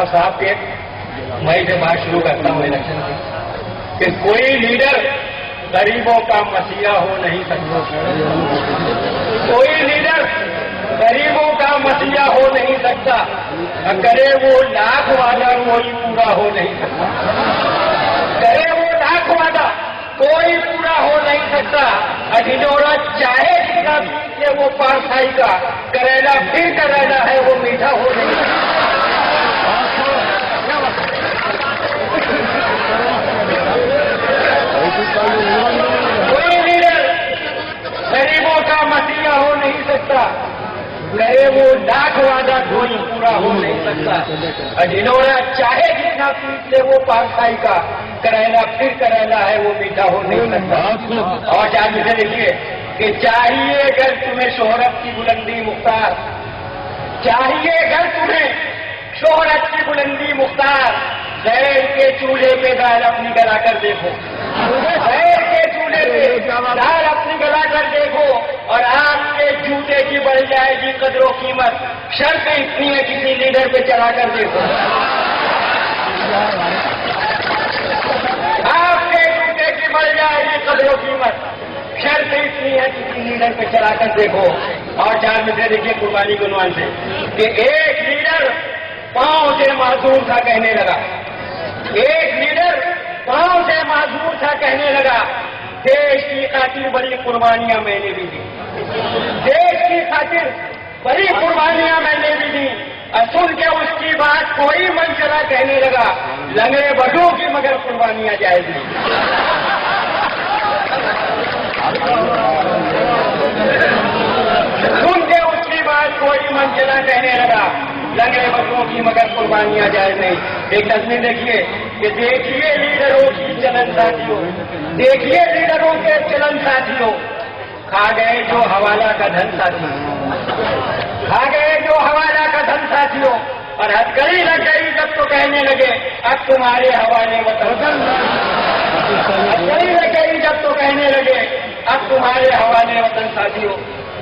साहब के मैं से बात शुरू करता हूँ इलेक्शन की, कि कोई लीडर गरीबों का मसीहा हो नहीं सकता, कोई लीडर गरीबों का मसीहा हो नहीं सकता, करे वो लाख वादा कोई पूरा हो नहीं सकता, करे वो लाख वादा कोई पूरा हो नहीं सकता। अजिनोरा चाहे जितना पीछे वो पारसाई का करेला फिर करेला है वो मीठा हो नहीं सकता। कोई लीडर गरीबों का मसीहा हो नहीं सकता, करे वो लाख वादा कोई पूरा हो नहीं सकता। अजिनोरा चाहे जितना पीट ले वो पारसाई का करेला फिर करेला है वो मीठा हो नहीं सकता। और जान से देखिए कि चाहिए अगर तुम्हें शोहरत की बुलंदी मुख्तार, चाहिए अगर तुम्हें शोहरत की बुलंदी मुख्तार, गैर के चूल्हे पे दाल अपनी गला कर देखो, गैर के चूल्हे पे दाल अपनी गला कर देखो, और आपके जूते की बढ़ जाएगी कदरों कीमत। शर्त इतनी है किसी लीडर पे चला कर देखो, आपके जूते की बढ़ जाएगी कदरों कीमत। शर्त इतनी है किसी लीडर पे चला कर देखो। और चार मित्र देखिए कुर्बानी गुनवान से कि एक लीडर पांव से मासूम था कहने लगा, एक लीडर पांव से मासूम था कहने लगा, देश की खातिर बड़ी कुर्बानियां मैंने भी दी, देश की खातिर बड़ी कुर्बानियां मैंने भी दी। और सुन के उसकी बात कोई मन चला कहने लगा, लंगड़े बटों की मगर कुर्बानियां जायज नहीं। सुन के उसकी बात कोई मन चला कहने लगा, लंगड़े बटों की मगर कुर्बानियां जायज नहीं। एक तस्वीर देखिए कि देखिए लीडरों की चलन साथियों, देखिए लीडरों के चलन साथियों, खा गए जो हवाला का धन साथियों, खा गए जो हवाला का धन साथियों। और हथकड़ी लग गई जब तो कहने लगे अब तुम्हारे हवाले वतन, हथकड़ी लग गई जब तो कहने लगे अब तुम्हारे हवाले वतन साथियों।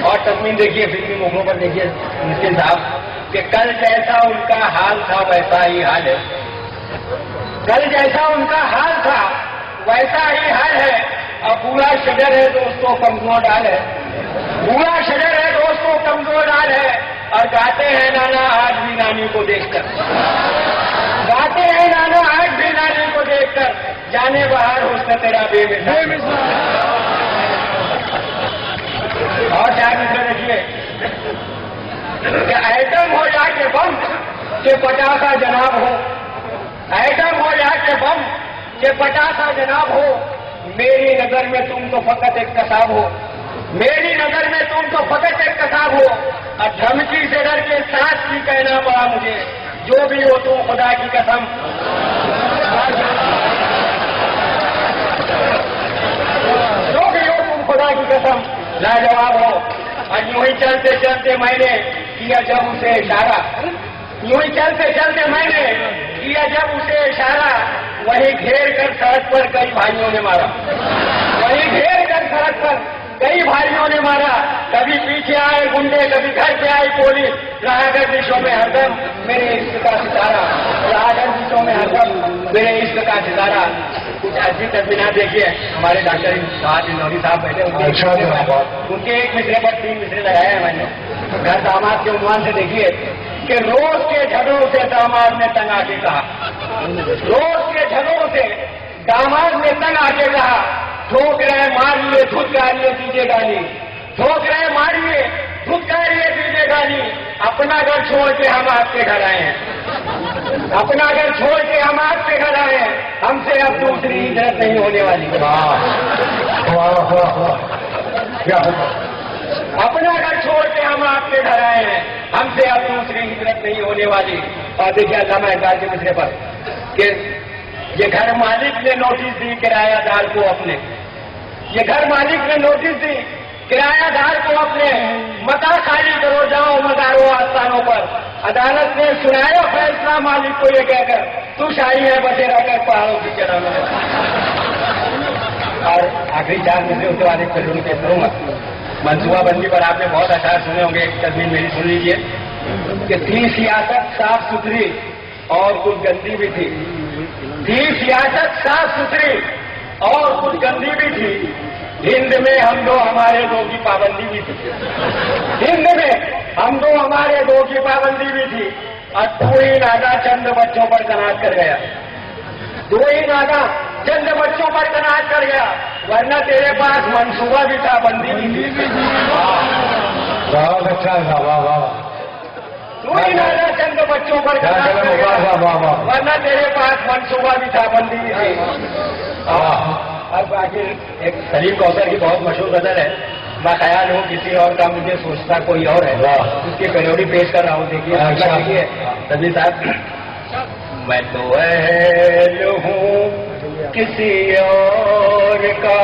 और तस्वीर देखिए फिल्मी मोखों पर देखिए नितिन साहब कि कल जैसा उनका हाल था वैसा ही हाल है, कल जैसा उनका हाल था वैसा ही हाल है। अब पूरा शजर है दोस्तों कमजोर डाल है, पूरा शजर है दोस्तों कमजोर डाल है। और गाते हैं नाना आज भी नानी को देखकर, गाते हैं नाना आज भी नानी को देखकर, जाने बाहर हुस्न तेरा बेमिसाल। और चार मित्र देखिए कि आइटम हो जाके बम के पटाखा जनाब हो, आइटम हो जाके बम के पटाखा जनाब हो। मेरी नजर में तुम तो फकत एक कसाब हो, मेरी नजर में तुम तो फकत एक कसाब हो। और धमकी से डर के साथ भी कहना पड़ा मुझे, जो भी हो तुम खुदा की कसम, जो भी हो तुम खुदा की कसम लाजवाब हो। और यूं ही चलते चलते मैंने किया जब उसे इशारा, यूं ही चलते चलते मैंने किया जब उसे इशारा, वहीं घेर कर सड़क पर कई भाइयों ने मारा, वहीं घेर कर सड़क पर कई भाइयों ने मारा। कभी पीछे आए गुंडे, कभी घर पे आई पुलिस, रहा गर्दिशों में हरदम मेरे इश्क का सितारा, रहा गर्दिशों में हरदम मेरे इश्क का सितारा। कुछ अच्छी तस्वीरें देखिए, हमारे डॉक्टर इंदौरी साहब बैठे, उनके एक मिसरे पर 3 मिसरे लगाए हैं मैंने। घर दामाद के उन्वान से देखिए कि रोज के झगड़ों से दामाद ने तंग आके कहा, रोज के झगड़ों से दामाद ने तंग आके कहा, ठोक रहे मारिए धुतकारिए दीजिए गाली, ठोक रहे मारिए धुतकारिए दीजिए गाली। अपना घर छोड़ के हम आपके घर आए हैं, अपना घर छोड़ के हम आपके घर आए हैं, हमसे अब दूसरी हिजरत नहीं होने वाली। अपना घर छोड़ के हम आपके घर आए हैं, हमसे अब दूसरी हिजरत नहीं होने वाली। और देखिए अल्लामा इकबाल के मिसरे पर कि ये घर मालिक ने नोटिस दी किरायादार को अपने, ये घर मालिक ने नोटिस दी किरायादार को अपने, मता खाली करो जाओ मदारों आस्थानों पर। अदालत ने सुनाया फैसला मालिक को ये कहकर, तू शाही है बसेरा कर पहाड़ों की चढ़ाना। और आखिरी 4 मिसरे उसके बाद एक फिल्म पेश करूंगा। मनसूबाबंदी पर आपने बहुत अशार सुने होंगे, एक तस्वीर मेरी सुन लीजिए कि थी सियासत साफ सुथरी اور کچھ گندی بھی تھی سیاست صاف ستھری اور کچھ گندی بھی تھی. ہند میں ہم دو ہمارے دو کی پابندی بھی تھی. ہند میں ہم دو ہمارے دو کی پابندی بھی تھی. اور تو ہی ناگا چند بچوں پر تناز کر گیا. تو ہی ناگا چند بچوں پر تناز کر گیا. ورنہ تیرے پاس منصوبہ بھی تھا, بندی بھی تھی. بہت اچھا تھا. واہ واہ. تو ہی ناگا چند بچوں پر تناز کر گیا. ورنہ تیرے پاس منصوبہ بھی تھا, بندی بھی تھی. اب آخر ایک سلیم کوثر کی بہت مشہور غزل ہے, میں خیال ہوں کسی اور کا مجھے سوچتا کوئی اور ہے, اس کی پیروڈی پیش کر رہا ہوں. دیکھیے سبھی صاحب, میں تو اہل ہوں کسی اور کا,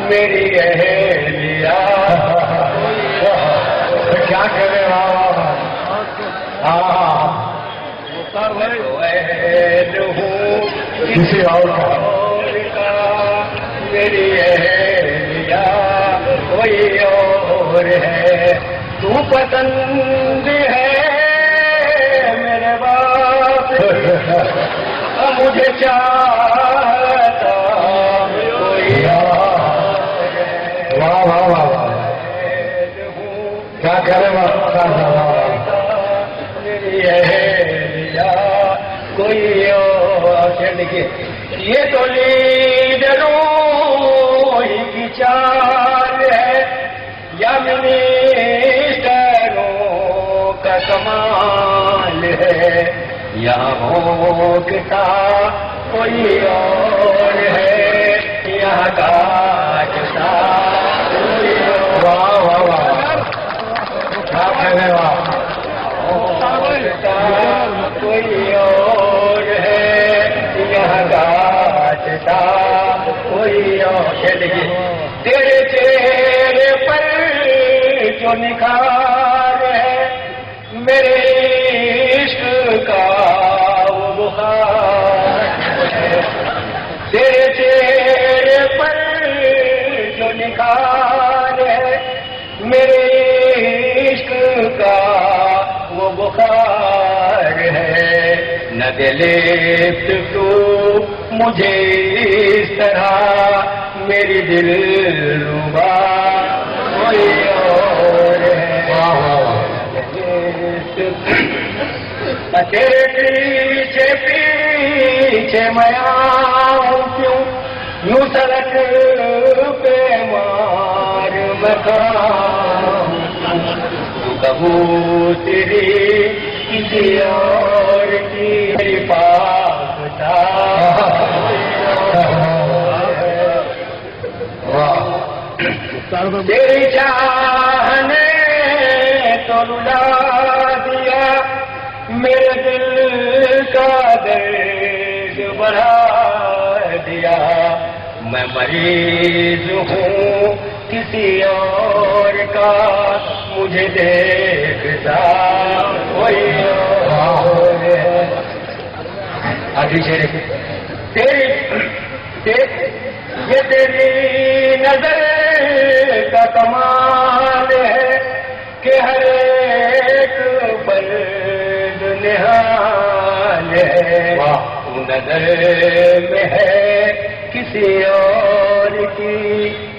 میری اہلیہ کیا کرے. میں تو اہل ہوں کسی اور کا, میری اہلیہ کوئی اور ہے. تو پسند ہے میرے باپ, مجھے چاہتا کوئی اور ہے. واہ واہ واہ. کیا کرے. میری اہلیہ کوئی اور. دیکھیے یہ تو لیڈروں ہی کی چال ہے یا منسٹروں کا کمال ہے, یہاں بھوکتا کوئی اور ہے, یہاں کاٹتا کوئی اور. واہ واہ واہ. کیا کرے. کوئی اور ہے, یہاں کاٹتا کوئی اور. تیرے چہرے پر جو نکھار ہے, میرے عشق کا وہ بخار ہے. تیرے چہرے پر جو نکھار ہے, میرے عشق کا وہ بخار ہے. نہ دلت تو مجھے اس طرح, میری دل ربا کوئی اور ہے. تیرے پیچھے پیچھے میں آؤں کیوں, یوں سڑک پہ مار مکان. کبوتری کسی اور کی پاکتا, تیری چاہنے تو رلا دیا, میرے دل کا درد بڑھا دیا. میں مریض ہوں کسی اور کا, مجھے دیکھتا کوئی اور ہے. آخری شعر یہ تیری نظر کا کمال ہے کہ ہر ایک بلد نہال ہے. تو نظر میں ہے کسی اور کی,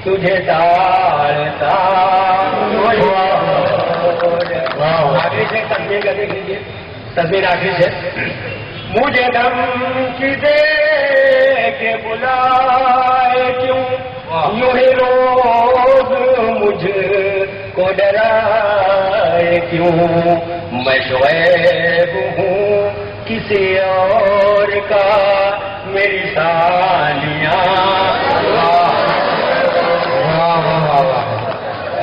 تجھے ڈالتا آخری سے تصویر کا دیکھ لیجیے. تصویر آخری سے, مجھے دم کی دے کے بلائے کیوں, یوں ہی روز مجھ کو ڈرائے کیوں. میں شعیب ہوں کسی اور کا, میری سالیاں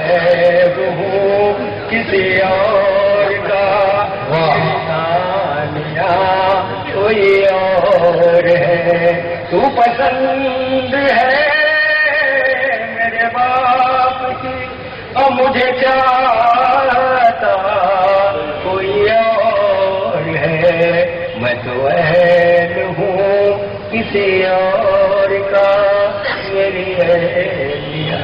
شعیب ہوں کسی اور کا, میری سالیاں کوئی اور ہے. تو پسند ہے میرے باپ کی, اور مجھے چاہتا کوئی اور ہے. میں تو اہل ہوں کسی اور کا, میری اہلیہ.